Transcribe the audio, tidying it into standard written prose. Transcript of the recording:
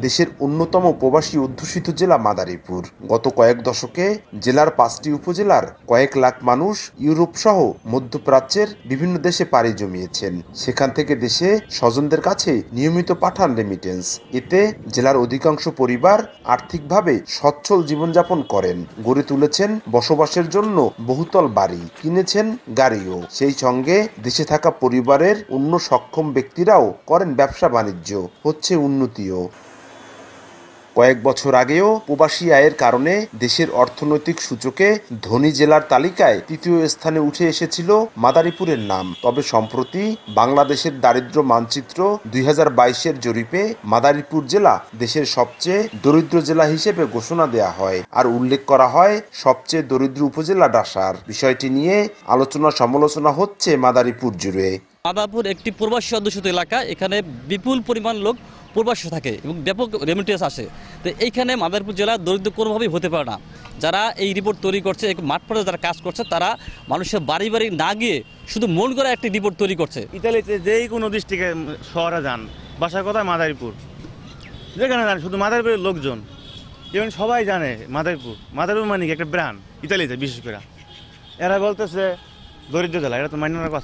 দেশের অন্যতম প্রবাসী অধ্যুষিত জেলা মাদারীপুর। গত কয়েক দশকে জেলার 5টি উপজেলার কয়েক লাখ মানুষ ইউরোপ সহ মধ্যপ্রাচ্যের বিভিন্ন দেশে পাড়ি জমিয়েছেন। সেখান থেকে দেশে স্বজনদের কাছে নিয়মিত পাঠান রেমিটেন্স। এতে জেলার অধিকাংশ পরিবার আর্থিকভাবে সচ্ছল জীবনযাপন করেন, গড়ে তুলেছেন বসবাসের জন্য বহুতল বাড়ি, কিনেছেন গাড়িও। সেই সঙ্গে দেশে থাকা পরিবারের অন্য সক্ষম ব্যক্তিরাও করেন ব্যবসা বাণিজ্য, হচ্ছে উন্নতিও। কয়েক বছর আগেও প্রবাসী আয়ের কারণে দেশের অর্থনৈতিক সূচকে ধনী জেলার তালিকায় 3য় স্থানে উঠে এসেছিল মাদারীপুরের নাম। তবে সম্প্রতি বাংলাদেশের দারিদ্র্য মানচিত্র 2022-এর জরিপে মাদারীপুর জেলা দেশের সবচেয়ে দরিদ্র জেলা হিসেবে ঘোষণা দেওয়া হয়, আর উল্লেখ করা হয় সবচেয়ে দরিদ্র উপজেলা ডাসার। বিষয়টি নিয়ে আলোচনা সমালোচনা হচ্ছে মাদারীপুর জুড়ে। মাদারীপুর একটি প্রবাসী অধ্যুষিত এলাকা। এখানে বিপুল পরিমাণ লোক প্রবাসী থাকে এবং ব্যাপক রেমিটেন্স আসে। তো এইখানে মাদারীপুর জেলা দরিদ্র কোনোভাবেই হতে পারে না। যারা এই রিপোর্ট তৈরি করছে, মাঠ পর্যায়ে যারা কাজ করছে, তারা মানুষের বাড়ি বাড়ি না গিয়ে শুধু মন করে একটি রিপোর্ট তৈরি করছে। ইতালিতে যেই কোনো ডিস্ট্রিক্টে শহরে যান, বাসার কথা মাদারীপুর, যেখানে যান শুধু মাদারীপুরের লোকজন, এবং সবাই জানে মাদারীপুর মানে একটা ব্র্যান্ড ইতালিতে। বিশেষ করে এরা বলতেছে দরিদ্র জেলা, এটা তো মান্য কথা।